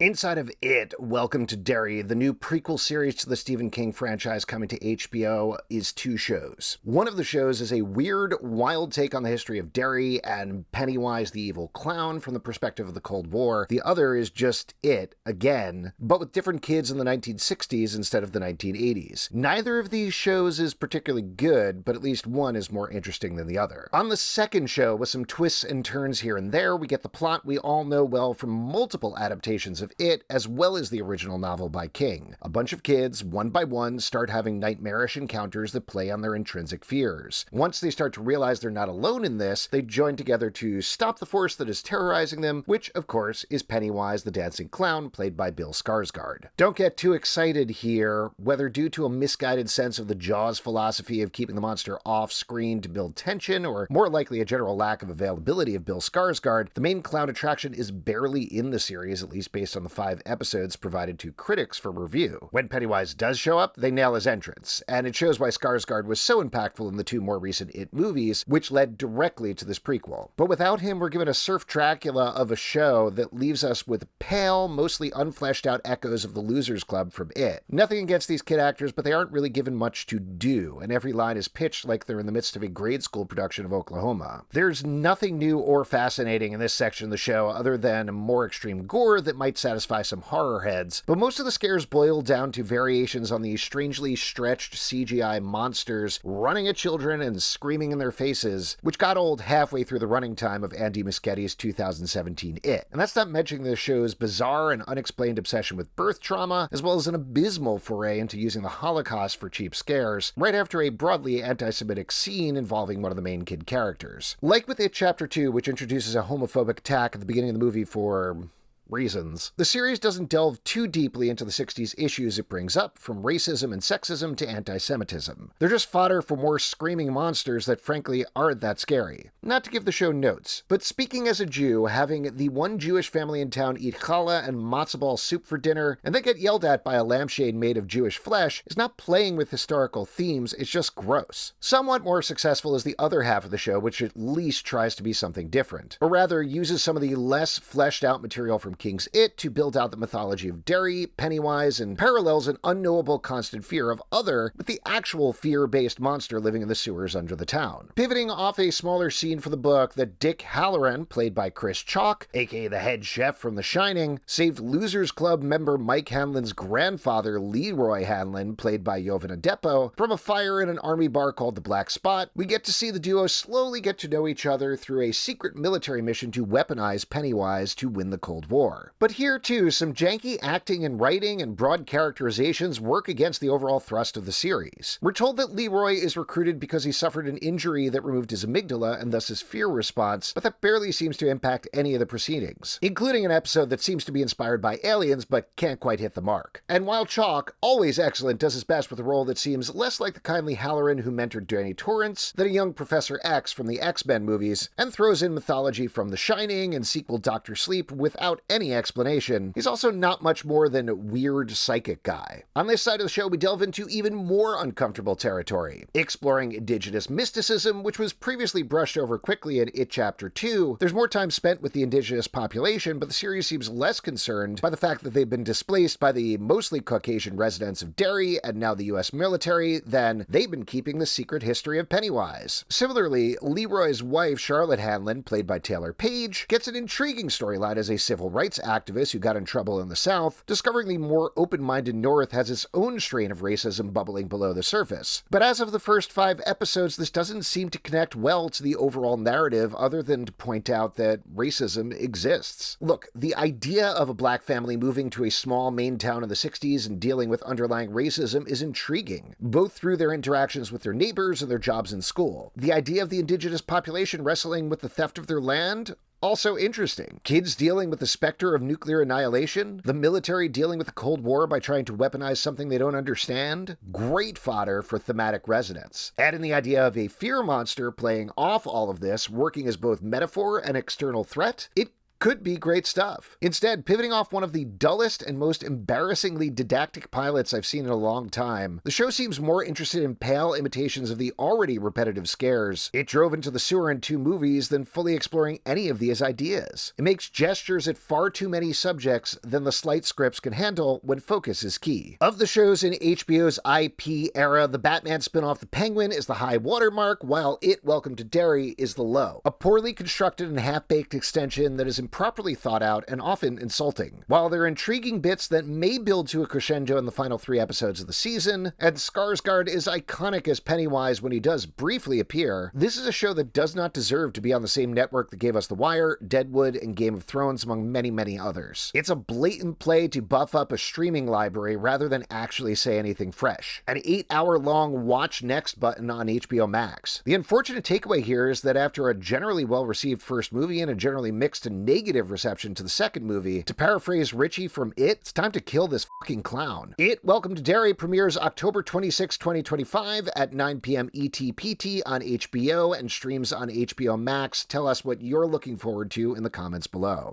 Inside of It, Welcome to Derry, the new prequel series to the Stephen King franchise coming to HBO, is two shows. One of the shows is a weird, wild take on the history of Derry and Pennywise the evil clown from the perspective of the Cold War. The other is just It, again, but with different kids in the 1960s instead of the 1980s. Neither of these shows is particularly good, but at least one is more interesting than the other. On the second show, with some twists and turns here and there, we get the plot we all know well from multiple adaptations of It, as well as the original novel by King. A bunch of kids, one by one, start having nightmarish encounters that play on their intrinsic fears. Once they start to realize they're not alone in this, they join together to stop the force that is terrorizing them, which, of course, is Pennywise the dancing clown, played by Bill Skarsgård. Don't get too excited here, whether due to a misguided sense of the Jaws philosophy of keeping the monster off-screen to build tension, or more likely a general lack of availability of Bill Skarsgård. The main clown attraction is barely in the series, at least based on the 5 episodes provided to critics for review. When Pennywise does show up, they nail his entrance, and it shows why Skarsgård was so impactful in the 2 more recent It movies, which led directly to this prequel. But without him, we're given a surf Dracula of a show that leaves us with pale, mostly unfleshed out echoes of the Losers Club from It. Nothing against these kid actors, but they aren't really given much to do, and every line is pitched like they're in the midst of a grade school production of Oklahoma. There's nothing new or fascinating in this section of the show other than more extreme gore that might satisfy some horror heads, but most of the scares boil down to variations on these strangely stretched CGI monsters running at children and screaming in their faces, which got old halfway through the running time of Andy Muschietti's 2017 It. And that's not mentioning the show's bizarre and unexplained obsession with birth trauma, as well as an abysmal foray into using the Holocaust for cheap scares, right after a broadly anti-Semitic scene involving one of the main kid characters. Like with It Chapter 2, which introduces a homophobic attack at the beginning of the movie for reasons, the series doesn't delve too deeply into the 60s issues it brings up, from racism and sexism to anti-Semitism. They're just fodder for more screaming monsters that frankly aren't that scary. Not to give the show notes, but speaking as a Jew, having the one Jewish family in town eat challah and matzo ball soup for dinner, and then get yelled at by a lampshade made of Jewish flesh, is not playing with historical themes, it's just gross. Somewhat more successful is the other half of the show, which at least tries to be something different, or rather uses some of the less fleshed out material from King's It to build out the mythology of Derry, Pennywise, and parallels an unknowable constant fear of other with the actual fear-based monster living in the sewers under the town. Pivoting off a smaller scene for the book that Dick Halloran, played by Chris Chalk, aka the head chef from The Shining, saved Losers Club member Mike Hanlon's grandfather Leroy Hanlon, played by Jovan Adepo, from a fire in an army bar called the Black Spot. We get to see the duo slowly get to know each other through a secret military mission to weaponize Pennywise to win the Cold War. But here too, some janky acting and writing and broad characterizations work against the overall thrust of the series. We're told that Leroy is recruited because he suffered an injury that removed his amygdala and thus his fear response, but that barely seems to impact any of the proceedings, including an episode that seems to be inspired by aliens but can't quite hit the mark. And while Chalk, always excellent, does his best with a role that seems less like the kindly Halloran who mentored Danny Torrance than a young Professor X from the X-Men movies, and throws in mythology from The Shining and sequel Dr. Sleep without any explanation, he's also not much more than weird psychic guy. On this side of the show, we delve into even more uncomfortable territory, exploring indigenous mysticism, which was previously brushed over quickly in It Chapter 2. There's more time spent with the indigenous population, but the series seems less concerned by the fact that they've been displaced by the mostly Caucasian residents of Derry and now the US military than they've been keeping the secret history of Pennywise. Similarly, Leroy's wife, Charlotte Hanlon, played by Taylor Page, gets an intriguing storyline as a civil rights activist who got in trouble in the South, discovering the more open-minded North has its own strain of racism bubbling below the surface. But as of the first 5 episodes, this doesn't seem to connect well to the overall narrative other than to point out that racism exists. Look, the idea of a black family moving to a small Maine town in the 60s and dealing with underlying racism is intriguing, both through their interactions with their neighbors and their jobs in school. The idea of the indigenous population wrestling with the theft of their land? Also interesting. Kids dealing with the specter of nuclear annihilation? The military dealing with the Cold War by trying to weaponize something they don't understand? Great fodder for thematic resonance. Add in the idea of a fear monster playing off all of this, working as both metaphor and external threat. It could be great stuff. Instead, pivoting off one of the dullest and most embarrassingly didactic pilots I've seen in a long time, the show seems more interested in pale imitations of the already repetitive scares it drove into the sewer in 2 movies than fully exploring any of these ideas. It makes gestures at far too many subjects than the slight scripts can handle when focus is key. Of the shows in HBO's IP era, the Batman spin-off The Penguin is the high watermark, while Welcome to Derry is the low. A poorly constructed and half-baked extension that is improperly thought out and often insulting. While there are intriguing bits that may build to a crescendo in the final 3 episodes of the season, and Skarsgård is iconic as Pennywise when he does briefly appear, this is a show that does not deserve to be on the same network that gave us The Wire, Deadwood, and Game of Thrones, among many, many others. It's a blatant play to buff up a streaming library rather than actually say anything fresh. An 8-hour-long watch next button on HBO Max. The unfortunate takeaway here is that after a generally well-received first movie and a generally mixed and negative reception to the second movie, to paraphrase Richie from it's time to kill this fucking clown. Welcome to Derry premieres October 26, 2025 at 9 p.m. ETPT on HBO and streams on HBO Max. Tell us what you're looking forward to in the comments below.